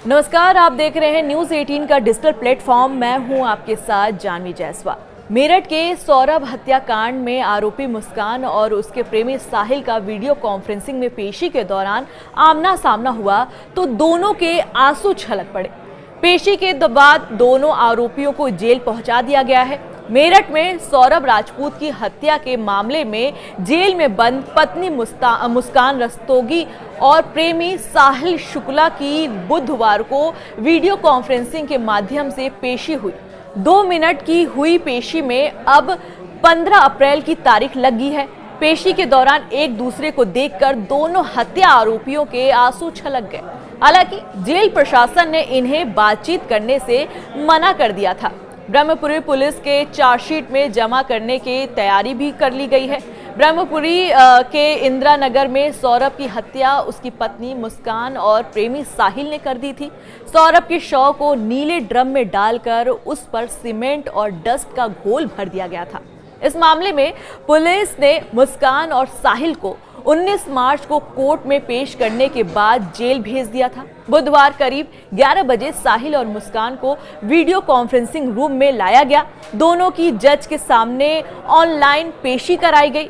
नमस्कार, आप देख रहे हैं न्यूज 18 का डिजिटल प्लेटफॉर्म। मैं हूं आपके साथ जानवी जायसवाल। मेरठ के सौरभ हत्याकांड में आरोपी मुस्कान और उसके प्रेमी साहिल का वीडियो कॉन्फ्रेंसिंग में पेशी के दौरान आमना सामना हुआ तो दोनों के आंसू छलक पड़े। पेशी के बाद दोनों आरोपियों को जेल पहुंचा दिया गया है। मेरठ में सौरभ राजपूत की हत्या के मामले में जेल में बंद पत्नी मुस्कान रस्तोगी और प्रेमी साहिल शुक्ला की बुधवार को वीडियो कॉन्फ्रेंसिंग के माध्यम से पेशी हुई। 2 मिनट की हुई पेशी में अब 15 अप्रैल की तारीख लगी है। पेशी के दौरान एक दूसरे को देखकर दोनों हत्या आरोपियों के आंसू छलक गए। हालांकि जेल प्रशासन ने इन्हें बातचीत करने से मना कर दिया था। ब्रह्मपुरी पुलिस के चार्जशीट में जमा करने की तैयारी भी कर ली गई है। ब्रह्मपुरी के इंदिरा नगर में सौरभ की हत्या उसकी पत्नी मुस्कान और प्रेमी साहिल ने कर दी थी। सौरभ के शव को नीले ड्रम में डालकर उस पर सीमेंट और डस्ट का घोल भर दिया गया था। इस मामले में पुलिस ने मुस्कान और साहिल को 19 मार्च को कोर्ट में पेश करने के बाद जेल भेज दिया था। बुधवार करीब 11 बजे साहिल और मुस्कान को वीडियो कॉन्फ्रेंसिंग रूम में लाया गया। दोनों की जज के सामने ऑनलाइन पेशी कराई गई।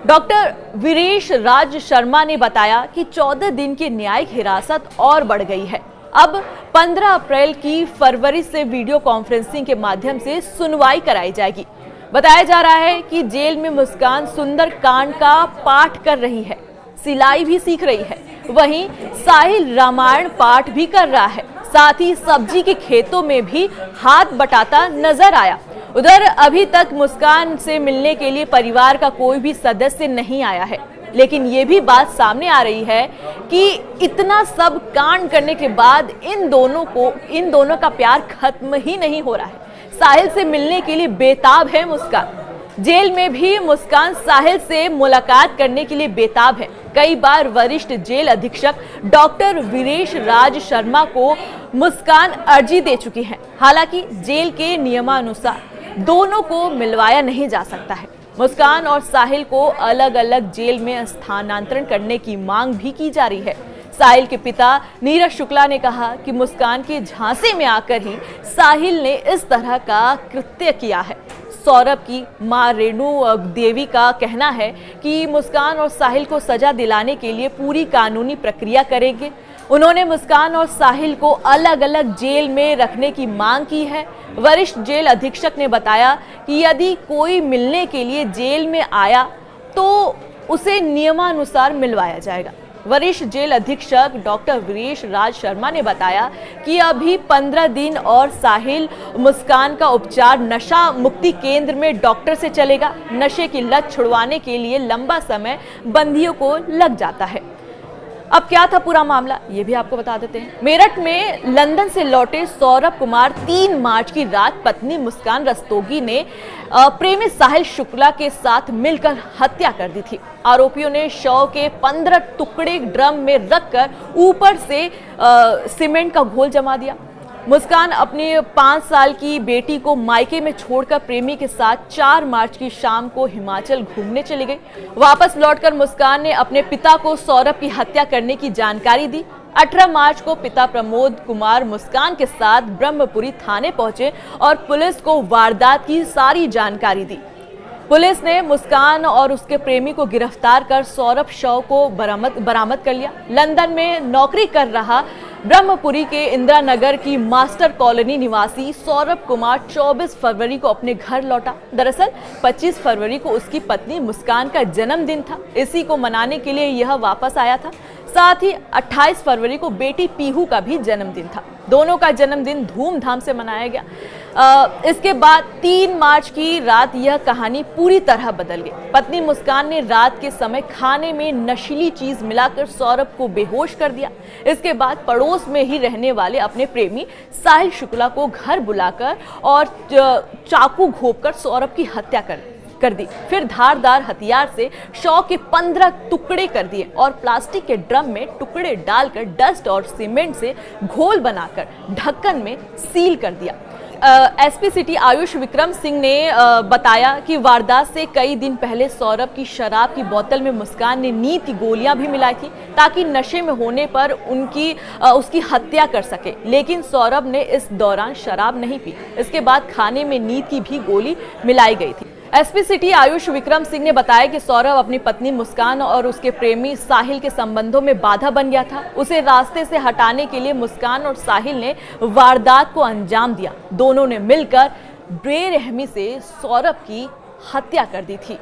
डॉक्टर वीरेश राज शर्मा ने बताया कि 14 दिन की न्यायिक हिरासत और बढ़ गई है। अब 15 अप्रैल की फरवरी से वीडियो कॉन्फ्रेंसिंग के माध्यम से सुनवाई कराई जाएगी। बताया जा रहा है कि जेल में मुस्कान सुंदर कांड का पाठ कर रही है, सिलाई भी सीख रही है। वहीं साहिल रामायण पाठ भी कर रहा है, साथ ही सब्जी के खेतों में भी हाथ बटाता नजर आया। उधर अभी तक मुस्कान से मिलने के लिए परिवार का कोई भी सदस्य नहीं आया है, लेकिन ये भी बात सामने आ रही है कि इतना सब कांड करने के बाद इन दोनों का प्यार खत्म ही नहीं हो रहा है। साहिल से मिलने के लिए बेताब है मुस्कान। जेल में भी मुस्कान साहिल से मुलाकात करने के लिए बेताब है। कई बार वरिष्ठ जेल अधीक्षक डॉक्टर वीरेश राज शर्मा को मुस्कान अर्जी दे चुकी है। हालांकि जेल के नियमानुसार दोनों को मिलवाया नहीं जा सकता है। मुस्कान और साहिल को अलग अलग जेल में स्थानांतरण करने की मांग भी की जा रही है। साहिल के पिता नीरज शुक्ला ने कहा कि मुस्कान के झांसे में आकर ही साहिल ने इस तरह का कृत्य किया है। सौरभ की मां रेणु देवी का कहना है कि मुस्कान और साहिल को सजा दिलाने के लिए पूरी कानूनी प्रक्रिया करेंगे। उन्होंने मुस्कान और साहिल को अलग अलग जेल में रखने की मांग की है। वरिष्ठ जेल अधीक्षक ने बताया कि यदि कोई मिलने के लिए जेल में आया तो उसे नियमानुसार मिलवाया जाएगा। वरिष्ठ जेल अधीक्षक डॉक्टर वीरेश राज शर्मा ने बताया कि अभी 15 दिन और साहिल मुस्कान का उपचार नशा मुक्ति केंद्र में डॉक्टर से चलेगा। नशे की लत छुड़वाने के लिए लंबा समय बंदियों को लग जाता है। अब क्या था पूरा मामला, ये भी आपको बता देते हैं। मेरठ में लंदन से लौटे सौरभ कुमार 3 मार्च की रात पत्नी मुस्कान रस्तोगी ने प्रेमी साहिल शुक्ला के साथ मिलकर हत्या कर दी थी। आरोपियों ने शव के 15 टुकड़े ड्रम में रखकर ऊपर से सीमेंट का घोल जमा दिया। मुस्कान अपनी 5 साल की बेटी को मायके में छोड़कर प्रेमी के साथ 4 मार्च की शाम को हिमाचल घूमने चली गई। वापस लौटकर मुस्कान ने अपने पिता को सौरभ की हत्या करने की जानकारी दी। 18 मार्च को पिता प्रमोद कुमार मुस्कान के साथ ब्रह्मपुरी थाने पहुंचे और पुलिस को वारदात की सारी जानकारी दी। पुलिस ने मुस्कान और उसके प्रेमी को गिरफ्तार कर सौरभ शव को बरामद कर लिया। लंदन में नौकरी कर रहा ब्रह्मपुरी के इंदिरा नगर की मास्टर कॉलोनी निवासी सौरभ कुमार 24 फरवरी को अपने घर लौटा। दरअसल 25 फरवरी को उसकी पत्नी मुस्कान का जन्मदिन था। इसी को मनाने के लिए यह वापस आया था। साथ ही 28 फरवरी को बेटी पीहू का भी जन्मदिन था। दोनों का जन्मदिन धूमधाम से मनाया गया। इसके बाद 3 मार्च की रात यह कहानी पूरी तरह बदल गई। पत्नी मुस्कान ने रात के समय खाने में नशीली चीज मिलाकर सौरभ को बेहोश कर दिया। इसके बाद पड़ोस में ही रहने वाले अपने प्रेमी साहिल शुक्ला को घर बुलाकर और चाकू घोंपकर सौरभ की हत्या कर दी। फिर धारदार हथियार से शव के 15 टुकड़े कर दिए और प्लास्टिक के ड्रम में टुकड़े डालकर डस्ट और सीमेंट से घोल बनाकर ढक्कन में सील कर दिया। एसपी सिटी आयुष विक्रम सिंह ने बताया कि वारदात से कई दिन पहले सौरभ की शराब की बोतल में मुस्कान ने नींद की गोलियां भी मिलाई थी ताकि नशे में होने पर उसकी हत्या कर सके, लेकिन सौरभ ने इस दौरान शराब नहीं पी। इसके बाद खाने में नींद की भी गोली मिलाई गई थी। एसपी सिटी आयुष विक्रम सिंह ने बताया कि सौरभ अपनी पत्नी मुस्कान और उसके प्रेमी साहिल के संबंधों में बाधा बन गया था। उसे रास्ते से हटाने के लिए मुस्कान और साहिल ने वारदात को अंजाम दिया। दोनों ने मिलकर बेरहमी से सौरभ की हत्या कर दी थी।